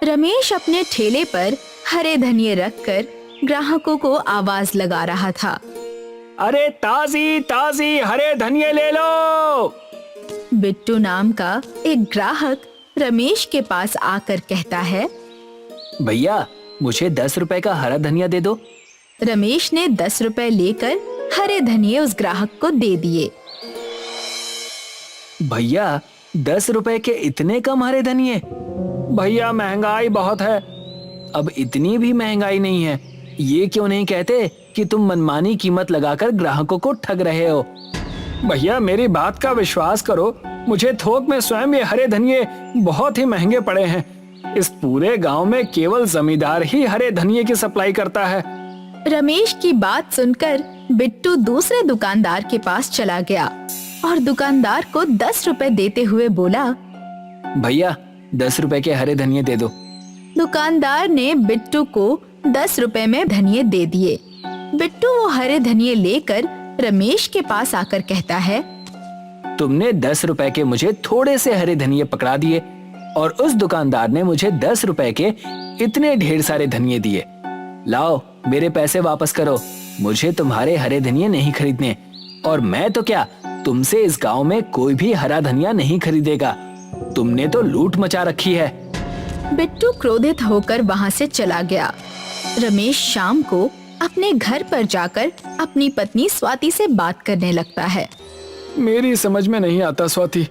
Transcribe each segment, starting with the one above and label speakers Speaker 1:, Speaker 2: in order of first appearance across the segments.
Speaker 1: रमेश अपने ठेले पर हरे धनिये रखकर ग्राहकों को आवाज लगा रहा था।
Speaker 2: अरे ताजी ताजी हरे धनिये ले लो।
Speaker 1: बिट्टू नाम का एक ग्राहक रमेश के पास आकर कहता है,
Speaker 2: भैया मुझे 10 रुपए का हरा धनिया दे दो।
Speaker 1: रमेश ने 10 रुपए लेकर हरे धनिये उस ग्राहक को दे दिए।
Speaker 2: भैया 10 रुपए के इतने कम हरे धनिये? भैया महंगाई बहुत है। अब इतनी भी महंगाई नहीं है। ये क्यों नहीं कहते कि तुम मनमानी कीमत लगाकर ग्राहकों को ठग रहे हो? भैया मेरी बात का विश्वास करो, मुझे थोक में स्वयं ये हरे धनिये बहुत ही महंगे पड़े हैं। इस पूरे गांव में केवल जमींदार ही हरे धनिये की सप्लाई करता है।
Speaker 1: रमेश की बात सुनकर बिट्टू दूसरे दुकानदार के पास चला गया और दुकानदार को 10 रुपए देते हुए बोला,
Speaker 2: भैया 10 रुपए के हरे धनिये दे दो।
Speaker 1: दुकानदार ने बिट्टू को 10 रुपए में धनिये दे दिए। बिट्टू वो हरे धनिये लेकर रमेश के पास आकर कहता है,
Speaker 2: तुमने 10 रुपए के मुझे थोड़े से हरे धनिये पकड़ा दिए और उस दुकानदार ने मुझे 10 रुपए के इतने ढेर सारे धनिये दिए। लाओ मेरे पैसे वापस करो, मुझे तुम्हारे हरे धनिये नहीं खरीदने। और मैं तो क्या, तुमसे इस गांव में कोई भी हरा धनिया नहीं खरीदेगा। तुमने तो लूट मचा रखी है।
Speaker 1: बिट्टू क्रोधित होकर वहाँ से चला गया। रमेश शाम को अपने घर पर जाकर अपनी पत्नी स्वाति से बात करने लगता है।
Speaker 2: मेरी समझ में नहीं आता स्वाति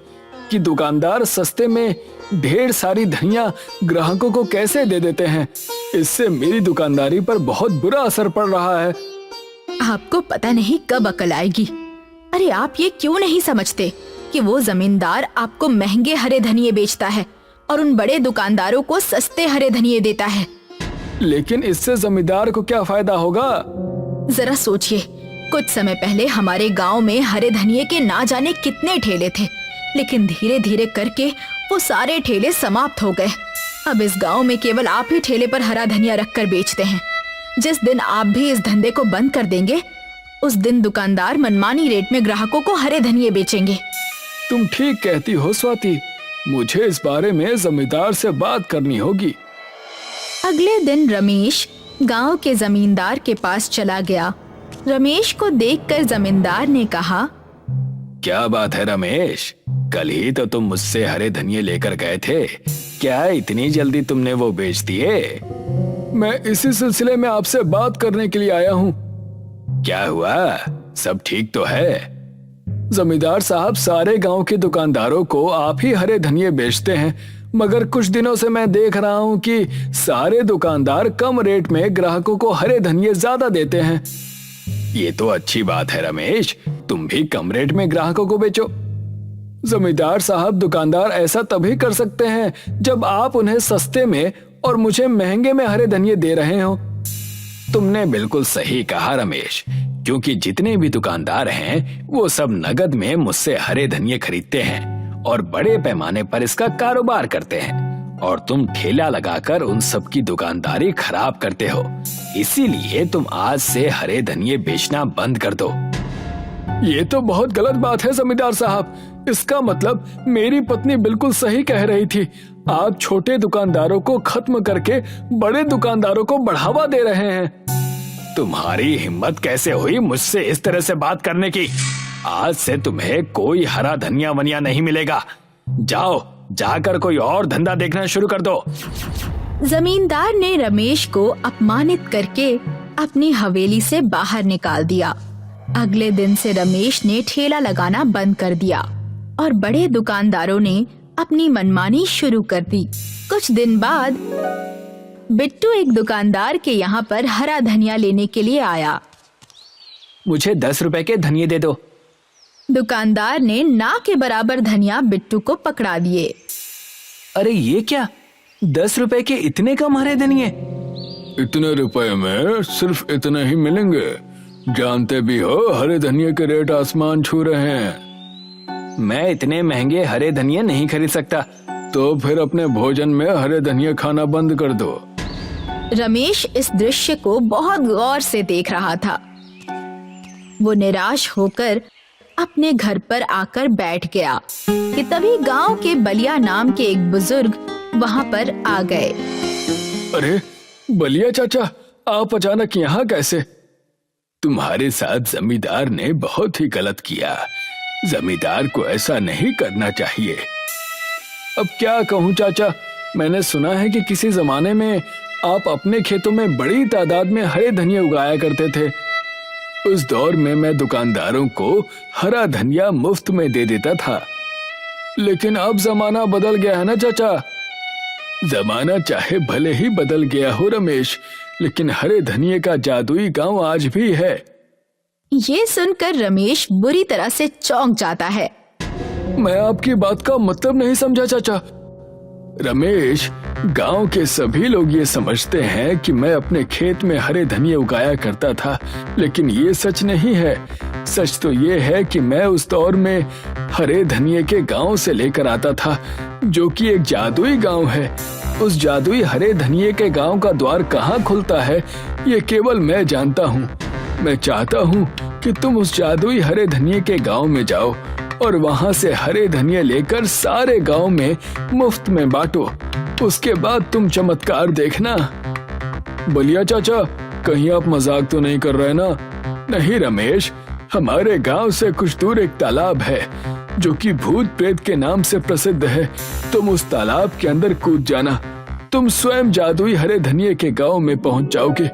Speaker 2: कि दुकानदार सस्ते में ढेर सारी धनिया ग्राहकों को कैसे दे देते हैं। इससे मेरी दुकानदारी पर बहुत बुरा असर पड़ रहा है।
Speaker 1: आपको पता नहीं कब अकल आएगी। अरे आप ये क्यों नहीं समझते कि वो जमींदार आपको महंगे हरे धनिये बेचता है और उन बड़े दुकानदारों को सस्ते हरे धनिये देता है।
Speaker 2: लेकिन इससे जमींदार को क्या फायदा होगा?
Speaker 1: जरा सोचिए, कुछ समय पहले हमारे गांव में हरे धनिये के ना जाने कितने ठेले थे, लेकिन धीरे धीरे करके वो सारे ठेले समाप्त हो गए। अब इस गांव में केवल आप ही ठेले पर हरा धनिया रखकर बेचते हैं। जिस दिन आप भी इस धंधे को बंद कर देंगे, उस दिन दुकानदार मनमानी रेट में ग्राहकों को हरे धनिये बेचेंगे।
Speaker 2: तुम ठीक कहती हो स्वाति, मुझे इस बारे में जमींदार से बात करनी होगी।
Speaker 1: अगले दिन रमेश गांव के जमींदार के पास चला गया। रमेश को देखकर जमींदार ने कहा,
Speaker 2: क्या बात है रमेश, कल ही तो तुम मुझसे हरे धनिये लेकर गए थे, क्या इतनी जल्दी तुमने वो बेच दिए? मैं इसी सिलसिले में आपसे बात करने के लिए आया हूँ। क्या हुआ, सब ठीक तो है? जमींदार साहब, सारे गांव के दुकानदारों को आप ही हरे धनिये बेचते हैं, मगर कुछ दिनों से मैं देख रहा हूँ कि सारे दुकानदार कम रेट में ग्राहकों को हरे धनिये ज्यादा देते हैं। ये तो अच्छी बात है रमेश, तुम भी कम रेट में ग्राहकों को बेचो। जमींदार साहब, दुकानदार ऐसा तभी कर सकते हैं जब आप उन्हें सस्ते में और मुझे महंगे में हरे धनिये दे रहे हो। तुमने बिल्कुल सही कहा रमेश, क्योंकि जितने भी दुकानदार हैं वो सब नगद में मुझसे हरे धनिये खरीदते हैं और बड़े पैमाने पर इसका कारोबार करते हैं, और तुम ठेला लगाकर उन सब की दुकानदारी खराब करते हो। इसीलिए तुम आज से हरे धनिये बेचना बंद कर दो। ये तो बहुत गलत बात है जमींदार साहब। इसका मतलब मेरी पत्नी बिल्कुल सही कह रही थी। आप छोटे दुकानदारों को खत्म करके बड़े दुकानदारों को बढ़ावा दे रहे हैं। तुम्हारी हिम्मत कैसे हुई मुझसे इस तरह से बात करने की? आज से तुम्हें कोई हरा धनिया वनिया नहीं मिलेगा। जाओ, जाकर कोई और धंधा देखना शुरू कर दो।
Speaker 1: जमींदार ने रमेश को अपमानित करके अपनी हवेली से बाहर निकाल दिया। अगले दिन से रमेश ने ठेला लगाना बंद कर दिया और बड़े दुकानदारों ने अपनी मनमानी शुरू कर दी। कुछ दिन बाद बिट्टू एक दुकानदार के यहाँ पर हरा धनिया लेने के लिए आया।
Speaker 2: मुझे 10 रुपए के धनिये दे दो।
Speaker 1: दुकानदार ने ना के बराबर धनिया बिट्टू को पकड़ा दिए।
Speaker 2: अरे ये क्या, 10 रुपए के इतने कम हरे धनिये? इतने रुपए में सिर्फ इतने ही मिलेंगे। जानते भी हो हरे धनिये के रेट आसमान छू रहे हैं। मैं इतने महंगे हरे धनिये नहीं खरीद सकता। तो फिर अपने भोजन में हरे धनिये खाना बंद कर दो।
Speaker 1: रमेश इस दृश्य को बहुत गौर से देख रहा था। वो निराश होकर अपने घर पर आकर बैठ गया कि तभी गांव के बलिया नाम के एक बुजुर्ग वहां पर आ गए।
Speaker 2: अरे बलिया चाचा, आप अचानक यहाँ कैसे? तुम्हारे साथ जमींदार ने बहुत ही गलत किया। जमींदार को ऐसा नहीं करना चाहिए। अब क्या कहूँ चाचा, मैंने सुना है कि किसी जमाने में आप अपने खेतों में बड़ी तादाद में हरे धनिया उगाया करते थे। उस दौर में मैं दुकानदारों को हरा धनिया मुफ्त में दे देता था। लेकिन अब जमाना बदल गया है ना चाचा। जमाना चाहे भले ही बदल गया हो रमेश, लेकिन हरे धनिये का जादुई गांव आज भी है।
Speaker 1: ये सुनकर रमेश बुरी तरह से चौंक जाता है।
Speaker 2: मैं आपकी बात का मतलब नहीं समझा चाचा। रमेश, गांव के सभी लोग ये समझते हैं कि मैं अपने खेत में हरे धनिये उगाया करता था, लेकिन ये सच नहीं है। सच तो ये है कि मैं उस दौर में हरे धनिये के गांव से लेकर आता था, जो कि एक जादुई गांव है। उस जादुई हरे धनिये के गांव का द्वार कहाँ खुलता है, ये केवल मैं जानता हूँ। मैं चाहता हूँ कि तुम उस जादुई हरे धनिये के गांव में जाओ और वहां से हरे धनिये लेकर सारे गांव में मुफ्त में बांटो। उसके बाद तुम चमत्कार देखना। बलिया चाचा, कहीं आप मजाक तो नहीं कर रहे ना? नहीं रमेश, हमारे गांव से कुछ दूर एक तालाब है जो कि भूत प्रेत के नाम से प्रसिद्ध है। तुम उस तालाब के अंदर कूद जाना। तुम स्वयं जादुई हरे धनिये के गांव में पहुंच जाओगे।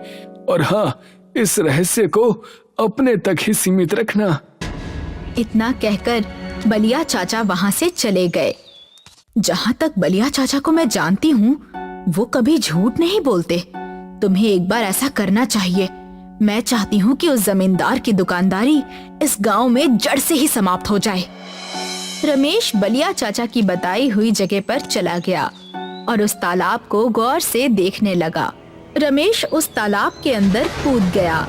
Speaker 2: और हाँ, इस रहस्य को अपने तक ही सीमित रखना।
Speaker 1: इतना कहकर बलिया चाचा वहां से चले गए। जहां तक बलिया चाचा को मैं जानती हूँ, वो कभी झूठ नहीं बोलते। तुम्हें एक बार ऐसा करना चाहिए। मैं चाहती हूँ कि उस जमींदार की दुकानदारी इस गांव में जड़ से ही समाप्त हो जाए। रमेश बलिया चाचा की बताई हुई जगह पर चला गया और उस तालाब को गौर से देखने लगा। रमेश उस तालाब के अंदर कूद गया।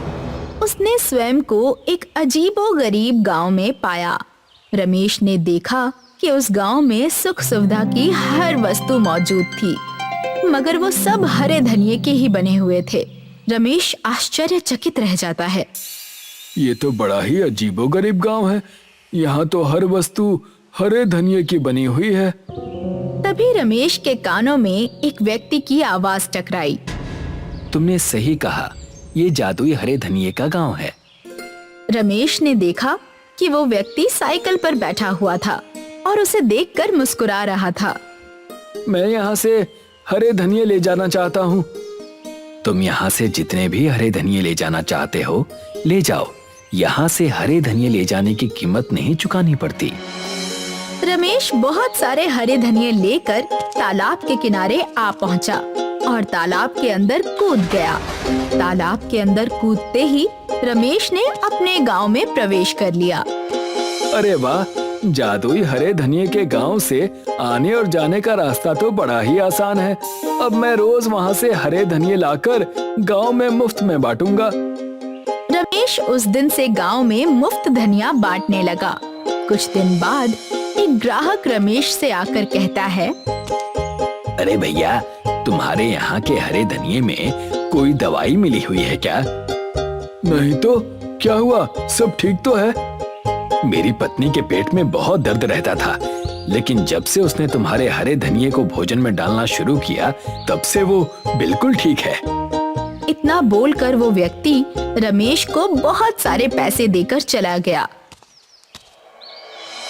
Speaker 1: उसने स्वयं को एक अजीबोगरीब गांव में पाया। रमेश ने देखा कि उस गांव में सुख सुविधा की हर वस्तु मौजूद थी, मगर वो सब हरे धनिये के ही बने हुए थे। रमेश आश्चर्यचकित रह जाता है।
Speaker 2: ये तो बड़ा ही अजीबोगरीब गांव है। यहाँ तो हर वस्तु हरे धनिये की बनी हुई है।
Speaker 1: तभी रमेश के कानों में एक व्यक्ति की आवाज टकराई।
Speaker 3: तुमने सही कहा, ये जादुई हरे धनिये का गांव है।
Speaker 1: रमेश ने देखा कि वो व्यक्ति साइकिल पर बैठा हुआ था और उसे देखकर मुस्कुरा रहा था।
Speaker 2: मैं यहाँ से हरे धनिये ले जाना चाहता हूँ।
Speaker 3: तुम यहाँ से जितने भी हरे धनिये ले जाना चाहते हो ले जाओ। यहाँ से हरे धनिये ले जाने की कीमत नहीं चुकानी पड़ती।
Speaker 1: रमेश बहुत सारे हरे धनिये लेकर तालाब के किनारे आ पहुँचा और तालाब के अंदर कूद गया। तालाब के अंदर कूदते ही रमेश ने अपने गांव में प्रवेश कर लिया।
Speaker 2: अरे वाह, जादुई हरे धनिये के गांव से आने और जाने का रास्ता तो बड़ा ही आसान है। अब मैं रोज वहां से हरे धनिये लाकर गांव में मुफ्त में बांटूंगा।
Speaker 1: रमेश उस दिन से गांव में मुफ्त धनिया बांटने लगा। कुछ दिन बाद एक ग्राहक रमेश से आकर कहता है,
Speaker 3: अरे भैया, तुम्हारे यहाँ के हरे धनिये में कोई दवाई मिली हुई है क्या?
Speaker 2: नहीं तो क्या हुआ, सब ठीक तो है।
Speaker 3: मेरी पत्नी के पेट में बहुत दर्द रहता था, लेकिन जब से उसने तुम्हारे हरे धनिये को भोजन में डालना शुरू किया, तब से वो बिल्कुल ठीक है।
Speaker 1: इतना बोलकर वो व्यक्ति रमेश को बहुत सारे पैसे देकर चला गया।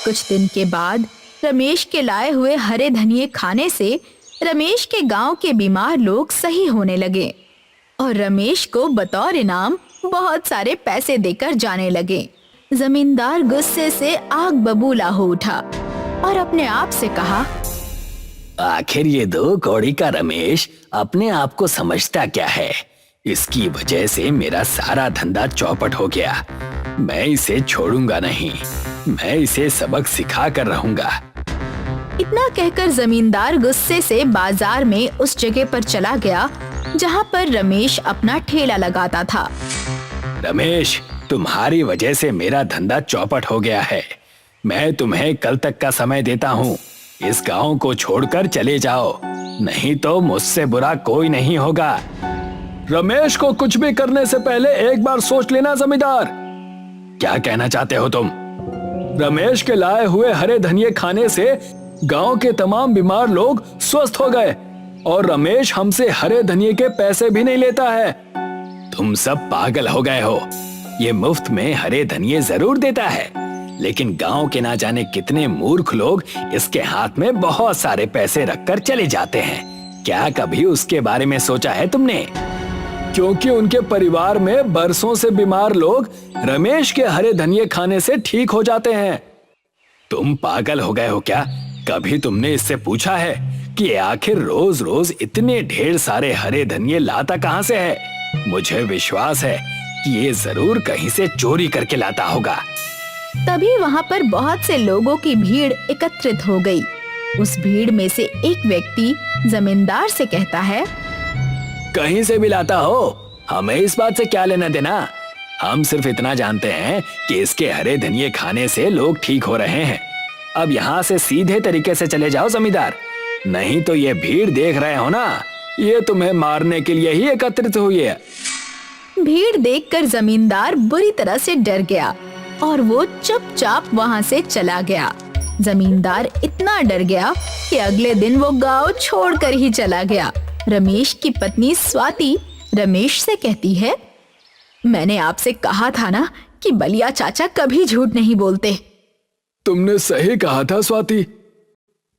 Speaker 1: कुछ दिन के बाद रमेश के लाए हुए हरे धनिये खाने से रमेश के गांव के बीमार लोग सही होने लगे और रमेश को बतौर इनाम बहुत सारे पैसे देकर जाने लगे। जमींदार गुस्से से आग बबूला हो उठा और अपने आप से कहा,
Speaker 3: आखिर ये दो कौड़ी का रमेश अपने आप को समझता क्या है? इसकी वजह से मेरा सारा धंधा चौपट हो गया। मैं इसे छोड़ूंगा नहीं, मैं इसे सबक सिखा कर रहूंगा।
Speaker 1: इतना कहकर जमींदार गुस्से से बाजार में उस जगह पर चला गया जहां पर रमेश अपना ठेला लगाता था।
Speaker 3: रमेश, तुम्हारी वजह से मेरा धंधा चौपट हो गया है। मैं तुम्हें कल तक का समय देता हूँ। इस गांव को छोड़कर चले जाओ, नहीं तो मुझसे बुरा कोई नहीं होगा।
Speaker 2: रमेश को कुछ भी करने से पहले एक बार सोच लेना जमींदार।
Speaker 3: क्या कहना चाहते हो तुम?
Speaker 2: रमेश के लाए हुए हरे धनिये खाने से गांव के तमाम बीमार लोग स्वस्थ हो गए। और रमेश हमसे हरे धनिये के पैसे भी नहीं लेता है।
Speaker 3: तुम सब पागल हो गए हो। ये मुफ्त में हरे धनिये जरूर देता है, लेकिन गांव के ना जाने कितने मूर्ख लोग इसके हाथ में बहुत सारे पैसे रखकर चले जाते हैं। क्या कभी उसके बारे में सोचा है तुमने?
Speaker 2: क्योंकि उनके परिवार में बरसों से बीमार लोग रमेश के हरे धनिये खाने से ठीक हो जाते हैं।
Speaker 3: तुम पागल हो गए हो क्या? कभी तुमने इससे पूछा है कि आखिर रोज रोज इतने ढेर सारे हरे धनिये लाता कहां से है? मुझे विश्वास है कि ये जरूर कहीं से चोरी करके लाता होगा।
Speaker 1: तभी वहाँ पर बहुत से लोगों की भीड़ एकत्रित हो गई। उस भीड़ में से एक व्यक्ति जमींदार से कहता है,
Speaker 3: कहीं से भी लाता हो, हमें इस बात से क्या लेना देना। हम सिर्फ इतना जानते हैं कि इसके हरे धनिये खाने से लोग ठीक हो रहे हैं। अब यहाँ से सीधे तरीके से चले जाओ जमींदार, नहीं तो ये भीड़ देख रहे हो ना, ये तुम्हें मारने के लिए ही एकत्रित हुई है।
Speaker 1: भीड़ देखकर जमींदार बुरी तरह से डर गया और वो चुपचाप वहाँ से चला गया। जमींदार इतना डर गया कि अगले दिन वो गांव छोड़कर ही चला गया। रमेश की पत्नी स्वाति रमेश से कहती है, मैंने आपसे कहा था ना कि बलिया चाचा कभी झूठ नहीं बोलते।
Speaker 2: तुमने सही कहा था स्वाति।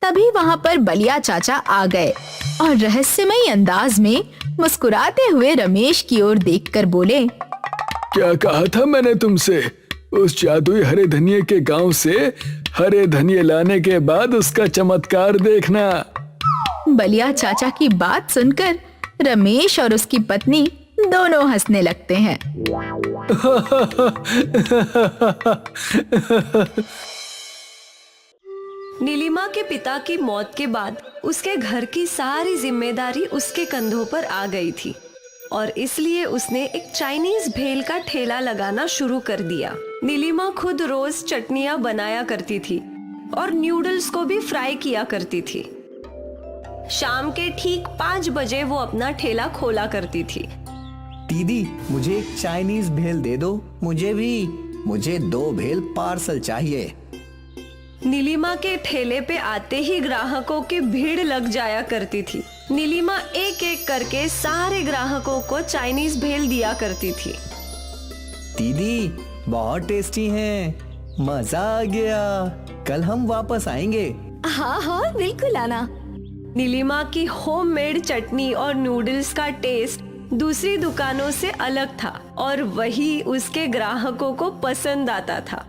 Speaker 1: तभी वहाँ पर बलिया चाचा आ गए और रहस्यमयी अंदाज में मुस्कुराते हुए रमेश की ओर देखकर बोले,
Speaker 2: क्या कहा था मैंने तुमसे? उस जादुई हरे धनिये के गांव से हरे धनिये लाने के बाद उसका चमत्कार देखना।
Speaker 1: बलिया चाचा की बात सुनकर रमेश और उसकी पत्नी दोनों हंसने लगते हैं।
Speaker 4: नीलिमा के पिता की मौत के बाद उसके घर की सारी जिम्मेदारी उसके कंधों पर आ गई थी और इसलिए उसने एक चाइनीज भेल का ठेला लगाना शुरू कर दिया। नीलिमा खुद रोज चटनियां बनाया करती थी और न्यूडल्स को भी फ्राई किया करती थी। शाम के ठीक 5 बजे वो अपना ठेला खोला करती थी।
Speaker 5: दीदी, मुझे एक चाइनीज भेल दे दो। मुझे भी। मुझे 2 भेल पार्सल चाहिए।
Speaker 4: नीलिमा के ठेले पे आते ही ग्राहकों की भीड़ लग जाया करती थी। नीलिमा एक एक करके सारे ग्राहकों को चाइनीज भेल दिया करती थी।
Speaker 5: दीदी, बहुत टेस्टी हैं। मजा आ गया। कल हम वापस आएंगे।
Speaker 4: हाँ हाँ, बिल्कुल आना। नीलिमा की होममेड चटनी और नूडल्स का टेस्ट दूसरी दुकानों से अलग था और वही उसके ग्राहकों को पसंद आता था।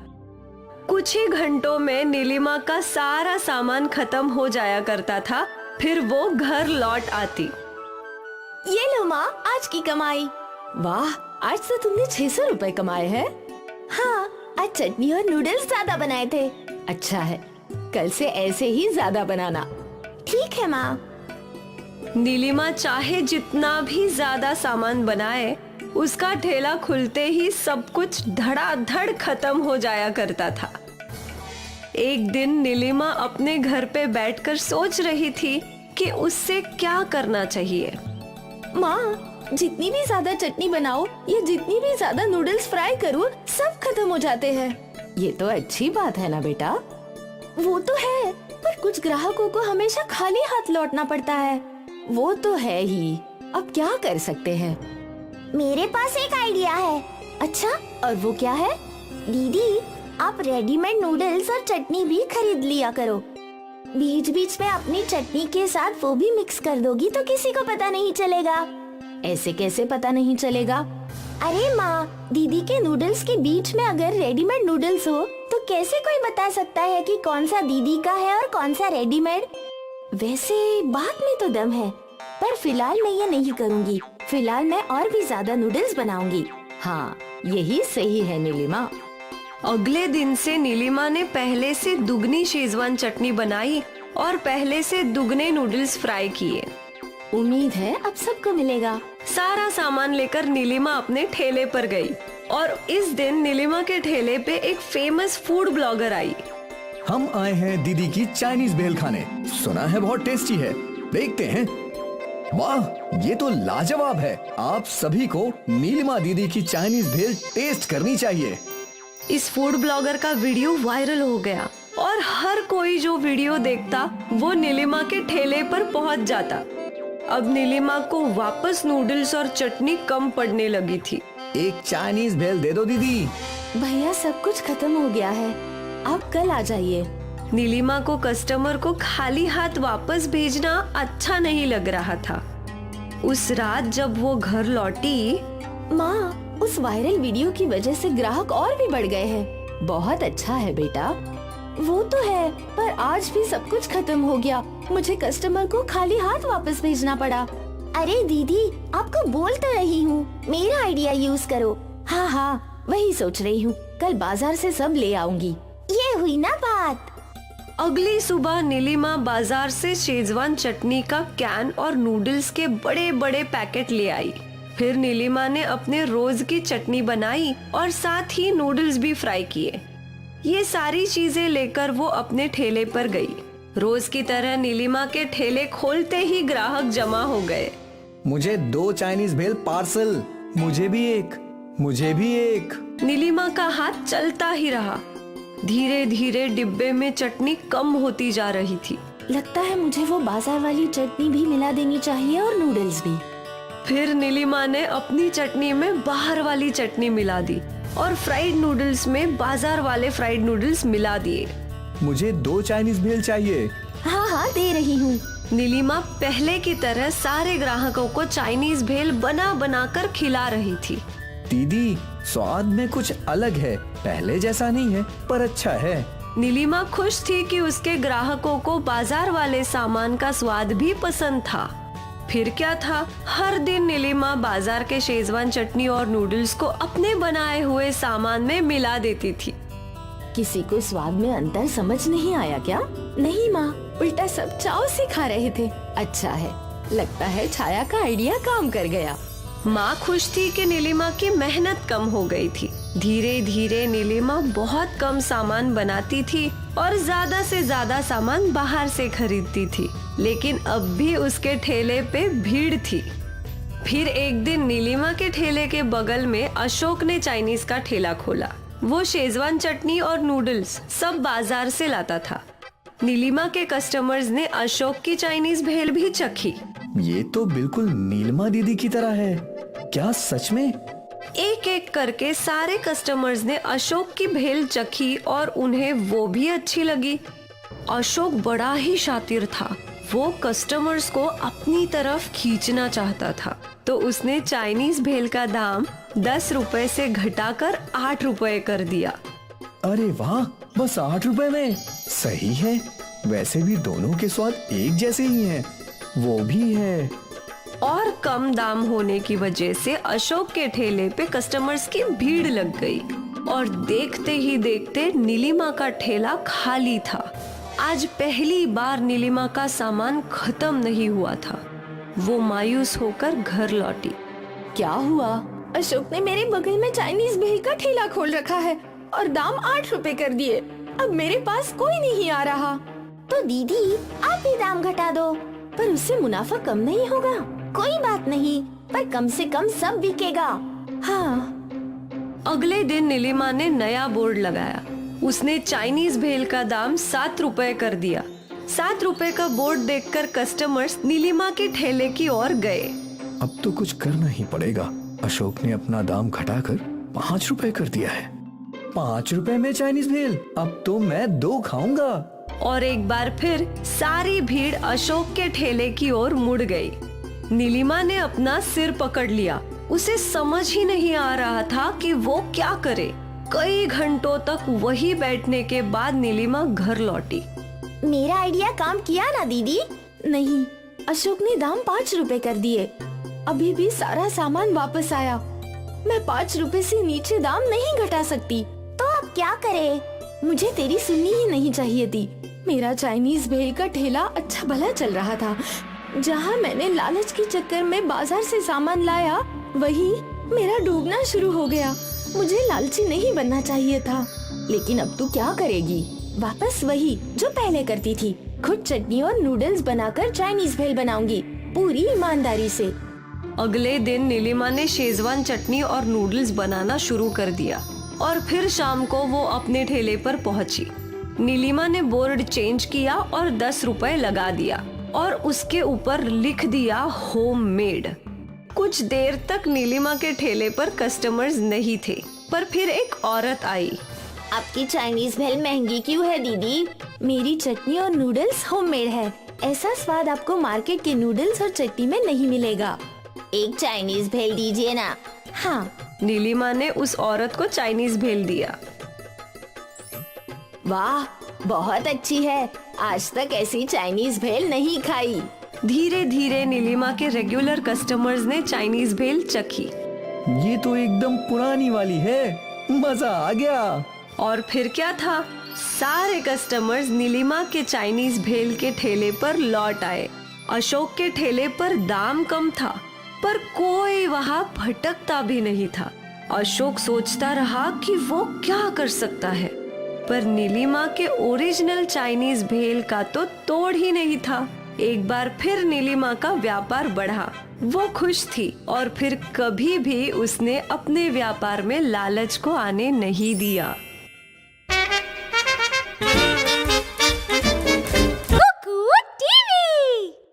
Speaker 4: कुछ ही घंटों में नीलिमा का सारा सामान खत्म हो जाया करता था। फिर वो घर लौट आती।
Speaker 6: ये लो माँ, आज की कमाई।
Speaker 4: वाह, आज तो तुमने 600 रुपए कमाए हैं।
Speaker 6: हाँ, आज चटनी और नूडल्स ज्यादा बनाए थे।
Speaker 4: अच्छा है, कल से ऐसे ही ज्यादा बनाना।
Speaker 6: ठीक है माँ।
Speaker 4: नीलिमा चाहे जितना भी ज्यादा सामान बनाए, उसका ठेला खुलते ही सब कुछ धड़ाधड़ खत्म हो जाया करता था। एक दिन नीलिमा अपने घर पे बैठकर सोच रही थी कि उससे क्या करना चाहिए।
Speaker 6: माँ, जितनी भी ज्यादा चटनी बनाओ या जितनी भी ज्यादा नूडल्स फ्राई करूँ, सब खत्म हो जाते हैं।
Speaker 4: ये तो अच्छी बात है ना बेटा।
Speaker 6: वो तो है, पर कुछ ग्राहकों को हमेशा खाली हाथ लौटना पड़ता है।
Speaker 4: वो तो है ही, अब क्या कर सकते हैं?
Speaker 6: मेरे पास एक आइडिया है।
Speaker 4: अच्छा,
Speaker 6: और वो क्या है? दीदी, आप रेडीमेड नूडल्स और चटनी भी खरीद लिया करो। बीच बीच में अपनी चटनी के साथ वो भी मिक्स कर दोगी तो किसी को पता नहीं चलेगा।
Speaker 4: ऐसे कैसे पता नहीं चलेगा?
Speaker 6: अरे माँ, दीदी के नूडल्स के बीच में अगर रेडीमेड नूडल्स हो तो कैसे कोई बता सकता है कि कौन सा दीदी का है और कौन सा रेडीमेड? वैसे बात में तो दम है, पर फिलहाल मैं ये नहीं करूँगी। फिलहाल मैं और भी ज्यादा नूडल्स बनाऊंगी।
Speaker 4: हाँ, यही सही है नीलिमा। अगले दिन से नीलिमा ने पहले से दुगनी शेजवान चटनी बनाई और पहले से दुगने नूडल्स फ्राई किए।
Speaker 6: उम्मीद है अब सबको मिलेगा।
Speaker 4: सारा सामान लेकर नीलिमा अपने ठेले पर गई और इस दिन नीलिमा के ठेले पे एक फेमस फूड ब्लॉगर आई।
Speaker 5: हम आए हैं दीदी की चाइनीज भेल खाने। सुना है बहुत टेस्टी है। देखते हैं। वाह, ये तो लाजवाब है। आप सभी को नीलिमा दीदी की चाइनीज भेल टेस्ट करनी चाहिए।
Speaker 4: इस फूड ब्लॉगर का वीडियो वायरल हो गया और हर कोई जो वीडियो देखता वो नीलिमा के ठेले पर पहुंच जाता। अब नीलिमा को वापस नूडल्स और चटनी कम पड़ने लगी थी।
Speaker 5: एक चाइनीज भेल दे दो दीदी।
Speaker 6: भैया सब कुछ खत्म हो गया है, आप कल आ जाइए।
Speaker 4: नीलिमा को कस्टमर को खाली हाथ वापस भेजना अच्छा नहीं लग रहा था। उस रात जब वो घर लौटी,
Speaker 6: माँ, उस वायरल वीडियो की वजह से ग्राहक और भी बढ़ गए हैं। बहुत अच्छा है बेटा। वो तो है, पर आज भी सब कुछ खत्म हो गया। मुझे कस्टमर को खाली हाथ वापस भेजना पड़ा। अरे दीदी, आपको बोल तो रही हूँ, मेरा आइडिया यूज करो। हाँ हाँ, वही सोच रही हूँ, कल बाजार से सब ले आऊंगी। ये हुई ना बात।
Speaker 4: अगली सुबह नीलिमा बाजार से शेजवान चटनी का कैन और नूडल्स के बड़े बड़े पैकेट ले आई। फिर नीलिमा ने अपने रोज की चटनी बनाई और साथ ही नूडल्स भी फ्राई किए। ये सारी चीजें लेकर वो अपने ठेले पर गई। रोज की तरह नीलिमा के ठेले खोलते ही ग्राहक जमा हो गए।
Speaker 5: मुझे 2 चाइनीज भेल पार्सल। मुझे भी एक, मुझे भी एक।
Speaker 4: नीलिमा का हाथ चलता ही रहा। धीरे धीरे डिब्बे में चटनी कम होती जा रही थी।
Speaker 6: लगता है मुझे वो बाजार वाली चटनी भी मिला देनी चाहिए और नूडल्स भी।
Speaker 4: फिर नीलिमा ने अपनी चटनी में बाहर वाली चटनी मिला दी और फ्राइड नूडल्स में बाजार वाले फ्राइड नूडल्स मिला दिए।
Speaker 5: मुझे 2 चाइनीज भेल चाहिए।
Speaker 6: हाँ हाँ, दे रही हूँ।
Speaker 4: नीलिमा पहले की तरह सारे ग्राहकों को चाइनीज भेल बना बना कर खिला रही थी।
Speaker 5: दीदी, स्वाद में कुछ अलग है, पहले जैसा नहीं है, पर अच्छा है।
Speaker 4: नीलिमा खुश थी कि उसके ग्राहकों को बाजार वाले सामान का स्वाद भी पसंद था। फिर क्या था, हर दिन नीलिमा बाजार के शेजवान चटनी और नूडल्स को अपने बनाए हुए सामान में मिला देती थी।
Speaker 6: किसी को स्वाद में अंतर समझ नहीं आया क्या? नहीं माँ, उल्टा सब चाव से खा रहे थे। अच्छा है, लगता है छाया का आइडिया काम कर गया।
Speaker 4: माँ खुश थी कि नीलिमा की मेहनत कम हो गई थी। धीरे धीरे नीलिमा बहुत कम सामान बनाती थी और ज्यादा से ज्यादा सामान बाहर से खरीदती थी, लेकिन अब भी उसके ठेले पे भीड़ थी। फिर एक दिन नीलिमा के ठेले के बगल में अशोक ने चाइनीज का ठेला खोला। वो शेजवान चटनी और नूडल्स सब बाजार से लाता था। नीलिमा के कस्टमर्स ने अशोक की चाइनीज भेल भी चखी।
Speaker 5: ये तो बिल्कुल नीलिमा दीदी की तरह है। क्या सच में?
Speaker 4: एक एक करके सारे कस्टमर्स ने अशोक की भेल चखी और उन्हें वो भी अच्छी लगी। अशोक बड़ा ही शातिर था। वो कस्टमर्स को अपनी तरफ खींचना चाहता था, तो उसने चाइनीज भेल का दाम 10 रुपए से घटाकर 8 रुपए कर दिया।
Speaker 5: अरे वाह, बस 8 रुपए में? सही है। वैसे भी दोनों के स्वाद एक जैसे ही हैं। वो भी है।
Speaker 4: और कम दाम होने की वजह से अशोक के ठेले पे कस्टमर्स की भीड़ लग गई और देखते ही देखते नीलिमा का ठेला खाली था। आज पहली बार नीलिमा का सामान खत्म नहीं हुआ था। वो मायूस होकर घर लौटी।
Speaker 6: क्या हुआ? अशोक ने मेरे बगल में चाइनीज भेल का ठेला खोल रखा है और दाम 8 रुपए कर दिए। अब मेरे पास कोई नहीं आ रहा। तो दीदी, आप भी दाम घटा दो। पर उससे मुनाफा कम नहीं होगा। कोई बात नहीं, पर कम से कम सब बिकेगा। हाँ।
Speaker 4: अगले दिन नीलिमा ने नया बोर्ड लगाया। उसने चाइनीज भेल का दाम 7 रुपए कर दिया। 7 रुपए का बोर्ड देखकर कस्टमर्स नीलिमा के ठेले की ओर गए।
Speaker 5: अब तो कुछ करना ही पड़ेगा। अशोक ने अपना दाम घटाकर 5 रुपए कर दिया है। 5 रुपए में चाइनीज भेल? अब तो मैं 2 खाऊंगा।
Speaker 4: और एक बार फिर सारी भीड़ अशोक के ठेले की ओर मुड़ गई। नीलिमा ने अपना सिर पकड़ लिया। उसे समझ ही नहीं आ रहा था कि वो क्या करे। कई घंटों तक वही बैठने के बाद नीलिमा घर लौटी।
Speaker 6: मेरा आइडिया काम किया ना दीदी? नहीं, अशोक ने दाम 5 रुपए कर दिए। अभी भी सारा सामान वापस आया। मैं 5 रुपए से नीचे दाम नहीं घटा सकती। तो अब क्या करे? मुझे तेरी सुननी ही नहीं चाहिए थी। मेरा चाइनीज भेल का ठेला अच्छा भला चल रहा था। जहाँ मैंने लालच के चक्कर में बाजार से सामान लाया, वही मेरा डूबना शुरू हो गया। मुझे लालची नहीं बनना चाहिए था। लेकिन अब तू क्या करेगी? वापस वही जो पहले करती थी। खुद चटनी और नूडल्स बनाकर चाइनीज भेल बनाऊंगी, पूरी ईमानदारी से।
Speaker 4: अगले दिन नीलिमा ने शेजवान चटनी और नूडल्स बनाना शुरू कर दिया और फिर शाम को वो अपने ठेले पर पहुंची। नीलिमा ने बोर्ड चेंज किया और 10 रुपए लगा दिया। और उसके ऊपर लिख दिया होममेड। कुछ देर तक नीलिमा के ठेले पर कस्टमर्स नहीं थे, पर फिर एक औरत आई।
Speaker 6: आपकी चाइनीज भेल महंगी क्यों है दीदी? मेरी चटनी और नूडल्स होममेड है। ऐसा स्वाद आपको मार्केट के नूडल्स और चटनी में नहीं मिलेगा। एक चाइनीज भेल दीजिए ना। हाँ।
Speaker 4: नीलिमा ने उस औरत को चाइनीज भेल दिया।
Speaker 6: वाह, बहुत अच्छी है। आज तक ऐसी चाइनीज भेल नहीं खाई।
Speaker 4: धीरे धीरे नीलिमा के रेगुलर कस्टमर्स ने चाइनीज भेल चखी
Speaker 5: ये तो एकदम पुरानी वाली है, मजा आ गया।
Speaker 4: और फिर क्या था, सारे कस्टमर्स नीलिमा के चाइनीज भेल के ठेले पर लौट आए। अशोक के ठेले पर दाम कम था, पर कोई वहाँ भटकता भी नहीं था। अशोक सोचता रहा कि वो क्या कर सकता है, पर नीलिमा के ओरिजिनल चाइनीज भेल का तो तोड़ ही नहीं था। एक बार फिर नीलिमा का व्यापार बढ़ा। वो खुश थी और फिर कभी भी उसने अपने व्यापार में लालच को आने नहीं दिया।